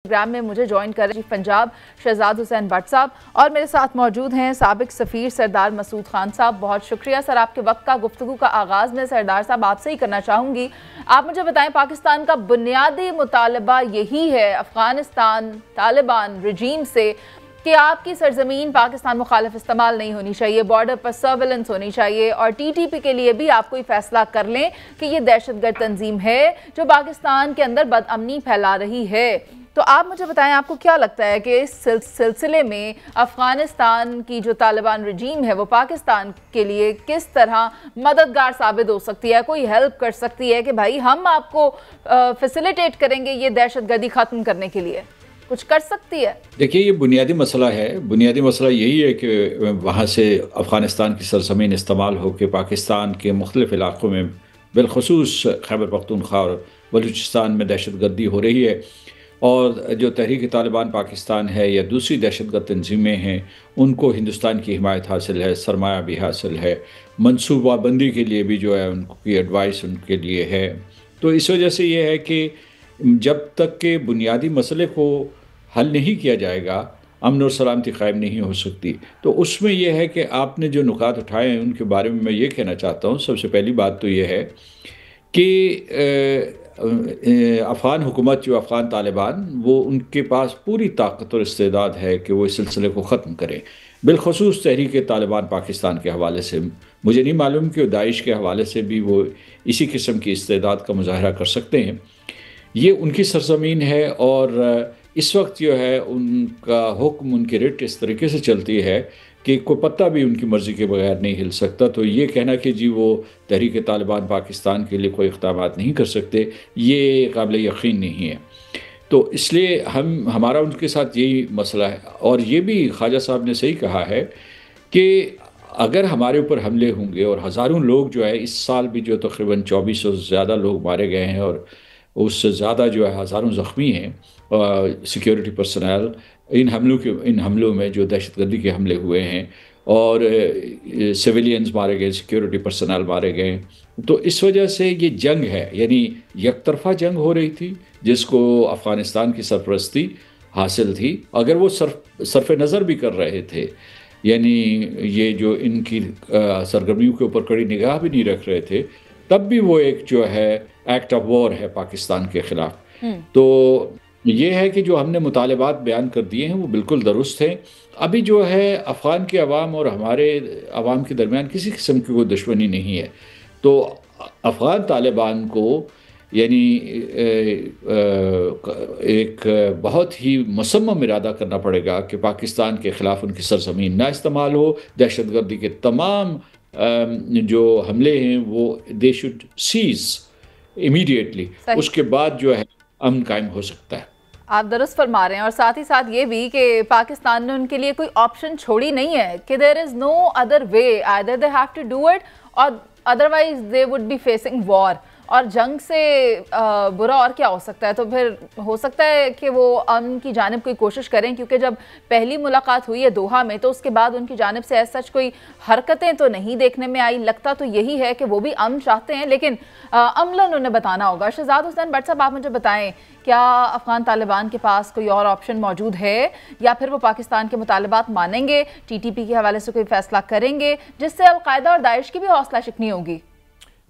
Programme میں مجھے join کر رہے پنجاب شہزاد حسین بٹ صاحب اور میرے ساتھ موجود ہیں سابق سفیر سردار مسعود خان صاحب. بہت شکریہ سر آپ کے وقت کا. گفتگو کا آغاز میں سردار صاحب آپ سے ہی کرنا چاہوں گی. آپ مجھے بتائیں پاکستان کا بنیادی مطالبہ یہی ہے افغانستان طالبان رجیم سے کہ آپ کی سرزمین پاکستان مخالف استعمال نہیں ہونی چاہیے, بارڈر پر سرویلنس ہونی چاہیے اور ٹی ٹی پی کے لیے بھی آپ کوئی فیصلہ کر لیں کہ یہ دہشت گرد تنظیم ہے جو پاکستان کے اندر بد امنی پھیلا رہی ہے. تو آپ مجھے بتائیں آپ کو کیا لگتا ہے کہ اس سلسلے میں افغانستان کی جو طالبان رجیم ہے وہ پاکستان کے لیے کس طرح مددگار ثابت ہو سکتی ہے, کوئی ہیلپ کر سکتی ہے کہ بھائی ہم آپ کو فیسیلیٹیٹ کریں گے یہ دہشت گردی ختم کرنے کے لیے, کچھ کر سکتی ہے؟ دیکھیے یہ بنیادی مسئلہ ہے. بنیادی مسئلہ یہی ہے کہ وہاں سے افغانستان کی سرزمین استعمال ہو کے پاکستان کے مختلف علاقوں میں بالخصوص خیبر پختونخوا اور بلوچستان میں دہشت گردی ہو رہی ہے, اور جو تحریک طالبان پاکستان ہے یا دوسری دہشت گرد تنظیمیں ہیں ان کو ہندوستان کی حمایت حاصل ہے, سرمایہ بھی حاصل ہے, منصوبہ بندی کے لیے بھی جو ہے ان کی ایڈوائس ان کے لیے ہے. تو اس وجہ سے یہ ہے کہ جب تک کہ بنیادی مسئلے کو حل نہیں کیا جائے گا امن اور سلامتی قائم نہیں ہو سکتی. تو اس میں یہ ہے کہ آپ نے جو نکات اٹھائے ہیں ان کے بارے میں یہ کہنا چاہتا ہوں. سب سے پہلی بات تو یہ ہے کہ افغان حکومت جو افغان طالبان وہ ان کے پاس پوری طاقت اور استعداد ہے کہ وہ اس سلسلے کو ختم کریں. بالخصوص تحریک طالبان پاکستان کے حوالے سے مجھے نہیں معلوم کہ داعش کے حوالے سے بھی وہ اسی قسم کی استعداد کا مظاہرہ کر سکتے ہیں. یہ ان کی سرزمین ہے اور اس وقت جو ہے ان کا حکم ان کی رٹ اس طریقے سے چلتی ہے کہ کوئی پتہ بھی ان کی مرضی کے بغیر نہیں ہل سکتا. تو یہ کہنا کہ جی وہ تحریک طالبان پاکستان کے لیے کوئی اقدامات نہیں کر سکتے یہ قابل یقین نہیں ہے. تو اس لیے ہمارا ان کے ساتھ یہی مسئلہ ہے. اور یہ بھی خواجہ صاحب نے صحیح کہا ہے کہ اگر ہمارے اوپر حملے ہوں گے اور ہزاروں لوگ جو ہے اس سال بھی جو تقریباً 2400 سے زیادہ لوگ مارے گئے ہیں اور اس سے زیادہ جو ہے ہزاروں زخمی ہیں سیکیورٹی پرسنل ان حملوں میں جو دہشت گردی کے حملے ہوئے ہیں اور سویلینز مارے گئے, سیکیورٹی پرسنل مارے گئے. تو اس وجہ سے یہ جنگ ہے, یعنی یک طرفہ جنگ ہو رہی تھی جس کو افغانستان کی سرپرستی حاصل تھی. اگر وہ صرف نظر بھی کر رہے تھے, یعنی یہ جو ان کی سرگرمیوں کے اوپر کڑی نگاہ بھی نہیں رکھ رہے تھے, تب بھی وہ ایک جو ہے ایکٹ آف وار ہے پاکستان کے خلاف. تو یہ ہے کہ جو ہم نے مطالبات بیان کر دیے ہیں وہ بالکل درست ہیں. ابھی جو ہے افغان کے عوام اور ہمارے عوام کے درمیان کسی قسم کی کوئی دشمنی نہیں ہے. تو افغان طالبان کو یعنی ایک بہت ہی مصمم ارادہ کرنا پڑے گا کہ پاکستان کے خلاف ان کی سرزمین نہ استعمال ہو. دہشت گردی کے تمام جو حملے ہیں وہ دے شوڈ سیز امیڈیٹلی, اس کے بعد جو ہے امن قائم ہو سکتا ہے. آپ درست فرما رہے ہیں. اور ساتھ ہی ساتھ یہ بھی کہ پاکستان نے ان کے لیے کوئی آپشن چھوڑی نہیں ہے کہ there is no other way, either they have to do it or otherwise they would be facing war. اور جنگ سے برا اور کیا ہو سکتا ہے. تو پھر ہو سکتا ہے کہ وہ امن کی جانب کوئی کوشش کریں, کیونکہ جب پہلی ملاقات ہوئی ہے دوحہ میں تو اس کے بعد ان کی جانب سے ایسا کوئی حرکتیں تو نہیں دیکھنے میں آئی. لگتا تو یہی ہے کہ وہ بھی امن چاہتے ہیں, لیکن عملاً انہیں بتانا ہوگا. شہزاد حسین بٹ صاحب آپ مجھے بتائیں کیا افغان طالبان کے پاس کوئی اور آپشن موجود ہے یا پھر وہ پاکستان کے مطالبات مانیں گے, ٹی ٹی پی کے حوالے سے کوئی فیصلہ کریں گے جس سے القاعدہ اور داعش کی بھی حوصلہ شکنی ہوگی؟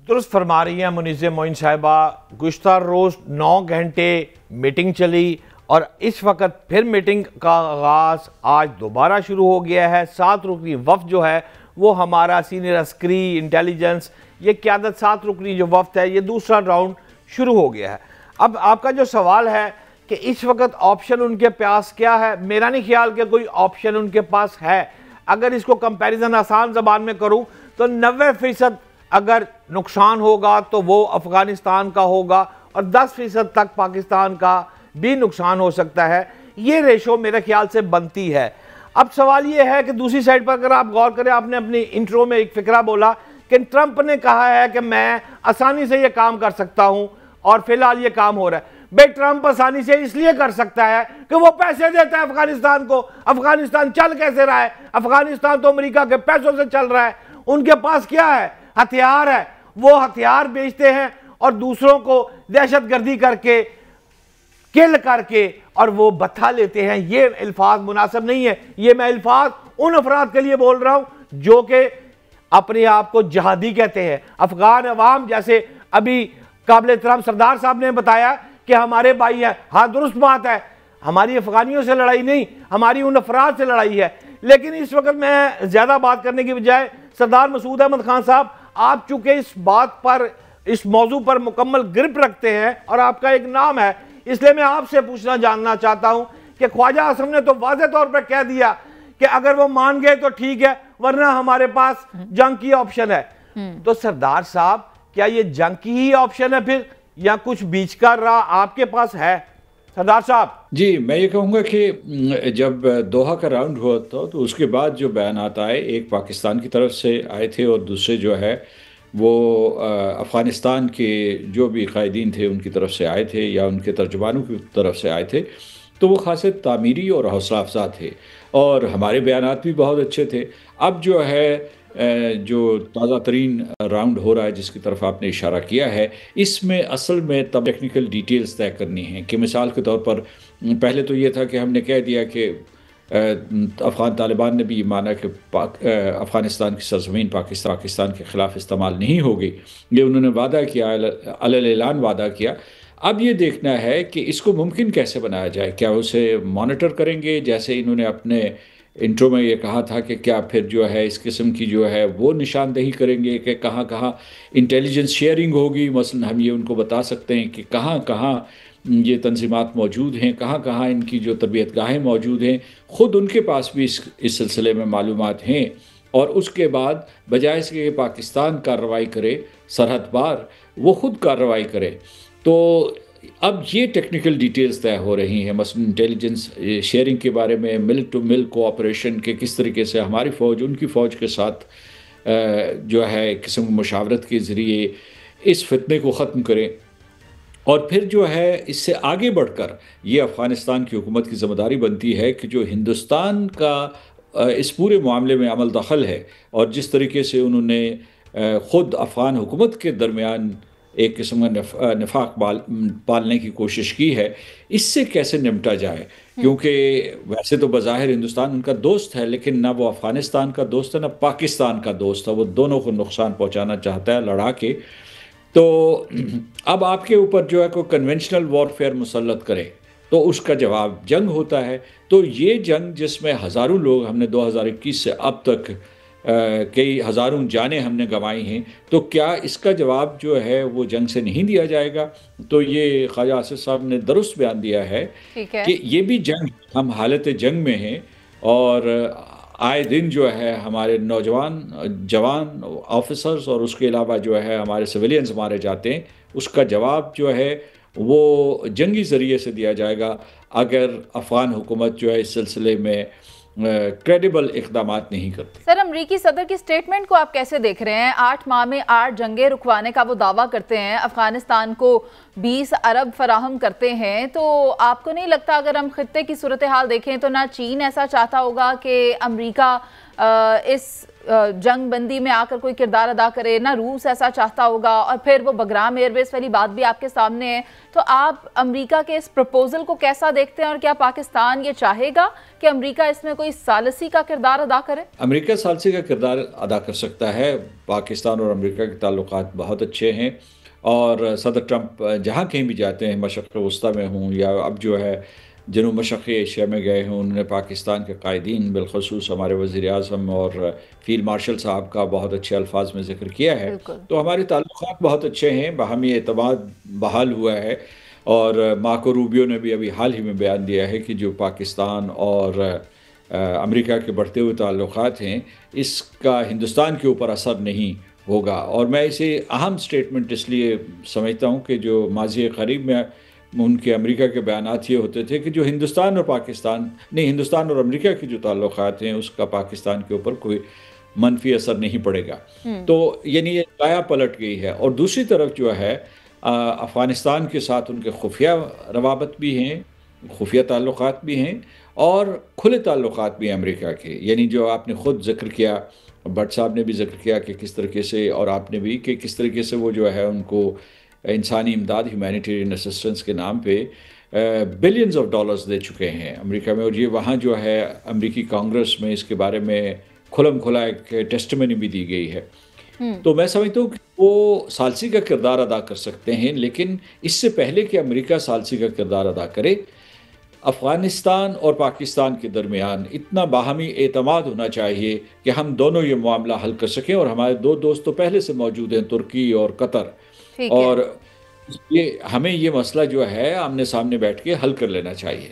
درست فرما رہی ہیں منیز معین صاحبہ. گزشتہ روز 9 گھنٹے میٹنگ چلی اور اس وقت پھر میٹنگ کا آغاز آج دوبارہ شروع ہو گیا ہے. 7 رکنی وفد جو ہے وہ ہمارا سینئر عسکری انٹیلیجنس یہ قیادت 7 رکنی جو وفد ہے یہ دوسرا راؤنڈ شروع ہو گیا ہے. اب آپ کا جو سوال ہے کہ اس وقت آپشن ان کے پاس کیا ہے, میرا نہیں خیال کہ کوئی آپشن ان کے پاس ہے. اگر اس کو کمپیریزن آسان زبان میں کروں تو 90% اگر نقصان ہوگا تو وہ افغانستان کا ہوگا اور 10% تک پاکستان کا بھی نقصان ہو سکتا ہے. یہ ریشو میرے خیال سے بنتی ہے. اب سوال یہ ہے کہ دوسری سائڈ پر اگر آپ غور کریں, آپ نے اپنی انٹرو میں ایک فقرہ بولا کہ ٹرمپ نے کہا ہے کہ میں آسانی سے یہ کام کر سکتا ہوں اور فی الحال یہ کام ہو رہا ہے. بھئی ٹرمپ آسانی سے اس لیے کر سکتا ہے کہ وہ پیسے دیتا ہے افغانستان کو. افغانستان چل کیسے رہا ہے؟ افغانستان تو امریکہ کے پیسوں سے چل رہا ہے. ان کے پاس کیا ہے؟ ہتھیار ہے. وہ ہتھیار بیچتے ہیں اور دوسروں کو دہشت گردی کر کے کل کر کے اور وہ بتھا لیتے ہیں. یہ الفاظ مناسب نہیں ہے. یہ میں الفاظ ان افراد کے لیے بول رہا ہوں جو کہ اپنے آپ کو جہادی کہتے ہیں. افغان عوام جیسے ابھی قابل احترام سردار صاحب نے بتایا کہ ہمارے بھائی ہیں. ہاں درست بات ہے, ہماری افغانیوں سے لڑائی نہیں, ہماری ان افراد سے لڑائی ہے. لیکن اس وقت میں زیادہ بات کرنے کی بجائے سردار مسعود احمد خان صاحب, آپ چونکہ اس بات پر, اس موضوع پر مکمل گرپ رکھتے ہیں اور آپ کا ایک نام ہے, اس لیے میں آپ سے پوچھنا جاننا چاہتا ہوں کہ خواجہ اعظم نے تو واضح طور پر کہہ دیا کہ اگر وہ مان گئے تو ٹھیک ہے, ورنہ ہمارے پاس جنگ کی آپشن ہے. تو سردار صاحب کیا یہ جنگ کی ہی آپشن ہے پھر, یا کچھ بیچ کا راہ آپ کے پاس ہے سردار صاحب؟ جی میں یہ کہوں گا کہ جب دوحہ کا راؤنڈ ہوا تھا تو اس کے بعد جو بیانات آئے, ایک پاکستان کی طرف سے آئے تھے اور دوسرے جو ہے وہ افغانستان کے جو بھی قائدین تھے ان کی طرف سے آئے تھے یا ان کے ترجمانوں کی طرف سے آئے تھے, تو وہ خاصے تعمیری اور حوصلہ افزا تھے اور ہمارے بیانات بھی بہت اچھے تھے. اب جو ہے جو تازہ ترین راؤنڈ ہو رہا ہے جس کی طرف آپ نے اشارہ کیا ہے, اس میں اصل میں تب ٹیکنیکل ڈیٹیلز طے کرنی ہیں. کہ مثال کے طور پر پہلے تو یہ تھا کہ ہم نے کہہ دیا کہ افغان طالبان نے بھی یہ مانا کہ افغانستان کی سرزمین پاکستان کے خلاف استعمال نہیں ہوگی. یہ انہوں نے وعدہ کیا, علی اعلان وعدہ کیا. اب یہ دیکھنا ہے کہ اس کو ممکن کیسے بنایا جائے. کیا اسے مانیٹر کریں گے جیسے انہوں نے اپنے انٹرو میں یہ کہا تھا, کہ کیا پھر جو ہے اس قسم کی جو ہے وہ نشاندہی کریں گے کہ کہاں کہاں انٹیلیجنس شیئرنگ ہوگی. مثلا ہم یہ ان کو بتا سکتے ہیں کہ کہاں کہاں یہ تنظیمات موجود ہیں, کہاں کہاں ان کی جو تربیت گاہیں موجود ہیں. خود ان کے پاس بھی اس سلسلے میں معلومات ہیں, اور اس کے بعد بجائے اس کے کہ پاکستان کارروائی کرے سرحد پار, وہ خود کارروائی کرے. تو اب یہ ٹیکنیکل ڈیٹیلز طے ہو رہی ہیں, مثلا انٹیلیجنس شیئرنگ کے بارے میں, ملک ٹو ملک کوآپریشن کے کس طریقے سے ہماری فوج ان کی فوج کے ساتھ جو ہے ایک قسم مشاورت کے ذریعے اس فتنے کو ختم کریں. اور پھر جو ہے اس سے آگے بڑھ کر یہ افغانستان کی حکومت کی ذمہ داری بنتی ہے کہ جو ہندوستان کا اس پورے معاملے میں عمل دخل ہے, اور جس طریقے سے انہوں نے خود افغان حکومت کے درمیان ایک قسم کا نفاق پالنے کی کوشش کی ہے, اس سے کیسے نمٹا جائے. کیونکہ ویسے تو بظاہر ہندوستان ان کا دوست ہے, لیکن نہ وہ افغانستان کا دوست ہے نہ پاکستان کا دوست ہے, وہ دونوں کو نقصان پہنچانا چاہتا ہے لڑا کے. تو اب آپ کے اوپر جو ہے کوئی کنونشنل وارفیئر مسلط کرے تو اس کا جواب جنگ ہوتا ہے. تو یہ جنگ جس میں ہزاروں لوگ, ہم نے 2021 سے اب تک کئی ہزاروں جانیں ہم نے گنوائی ہیں, تو کیا اس کا جواب جو ہے وہ جنگ سے نہیں دیا جائے گا؟ تو یہ خواجہ آصف صاحب نے درست بیان دیا ہے کہ یہ بھی جنگ, ہم حالت جنگ میں ہیں, اور آئے دن جو ہے ہمارے نوجوان جوان آفیسرز اور اس کے علاوہ جو ہے ہمارے سویلینز مارے جاتے ہیں. اس کا جواب جو ہے وہ جنگی ذریعے سے دیا جائے گا اگر افغان حکومت جو ہے اس سلسلے میں کریڈیبل اقدامات نہیں کرتے. سر, امریکی صدر کی سٹیٹمنٹ کو آپ کیسے دیکھ رہے ہیں؟ 8 ماہ میں 8 جنگیں رکوانے کا وہ دعویٰ کرتے ہیں, افغانستان کو 20 ارب فراہم کرتے ہیں. تو آپ کو نہیں لگتا اگر ہم خطے کی صورتحال دیکھیں تو نہ چین ایسا چاہتا ہوگا کہ امریکہ اس جنگ بندی میں آ کر کوئی کردار ادا کرے, نہ روس ایسا چاہتا ہوگا, اور پھر وہ بگرام ایئر بیس والی بات بھی آپ کے سامنے ہے. تو آپ امریکہ کے اس پروپوزل کو کیسا دیکھتے ہیں, اور کیا پاکستان یہ چاہے گا کہ امریکہ اس میں کوئی ثالثی کا کردار ادا کرے؟ امریکہ ثالثی کا کردار ادا کر سکتا ہے. پاکستان اور امریکہ کے تعلقات بہت اچھے ہیں, اور صدر ٹرمپ جہاں کہیں بھی جاتے ہیں, مشرق وسطیٰ میں ہوں یا اب جو ہے جنوب مشرقی ایشیا میں گئے ہوں, انہوں نے پاکستان کے قائدین بالخصوص ہمارے وزیر اعظم اور فیلڈ مارشل صاحب کا بہت اچھے الفاظ میں ذکر کیا ہے. تو ہمارے تعلقات بہت اچھے ہیں, باہمی اعتماد بحال ہوا ہے. اور مارکو روبیو نے بھی ابھی حال ہی میں بیان دیا ہے کہ جو پاکستان اور امریکہ کے بڑھتے ہوئے تعلقات ہیں اس کا ہندوستان کے اوپر اثر نہیں ہوگا. اور میں اسے اہم سٹیٹمنٹ اس لیے سمجھتا ہوں کہ جو ماضی قریب میں ان کے امریکہ کے بیانات یہ ہوتے تھے کہ جو ہندوستان اور امریکہ کے جو تعلقات ہیں اس کا پاکستان کے اوپر کوئی منفی اثر نہیں پڑے گا. تو یعنی یہ کایا پلٹ گئی ہے. اور دوسری طرف جو ہے افغانستان کے ساتھ ان کے خفیہ روابط بھی ہیں, خفیہ تعلقات بھی ہیں, اور کھلے تعلقات بھی ہیں امریکہ کے. یعنی جو آپ نے خود ذکر کیا, بٹ صاحب نے بھی ذکر کیا کہ کس طریقے سے, اور آپ نے بھی, کہ کس طریقے سے وہ جو ہے ان کو انسانی امداد, ہیومینیٹیرین اسسٹنس کے نام پہ بلینز آف ڈالرز دے چکے ہیں امریکہ میں، اور یہ وہاں جو ہے امریکی کانگریس میں اس کے بارے میں کھلم کھلا ایک ٹیسٹمنی بھی دی گئی ہے۔ تو میں سمجھتا ہوں کہ وہ ثالثی کا کردار ادا کر سکتے ہیں، لیکن اس سے پہلے کہ امریکہ ثالثی کا کردار ادا کرے، افغانستان اور پاکستان کے درمیان اتنا باہمی اعتماد ہونا چاہیے کہ ہم دونوں یہ معاملہ حل کر سکیں، اور ہمارے دو دوست تو پہلے سے موجود ہیں، ترکی اور قطر، اور ہمیں یہ مسئلہ جو ہے آمنے سامنے بیٹھ کے حل کر لینا چاہیے۔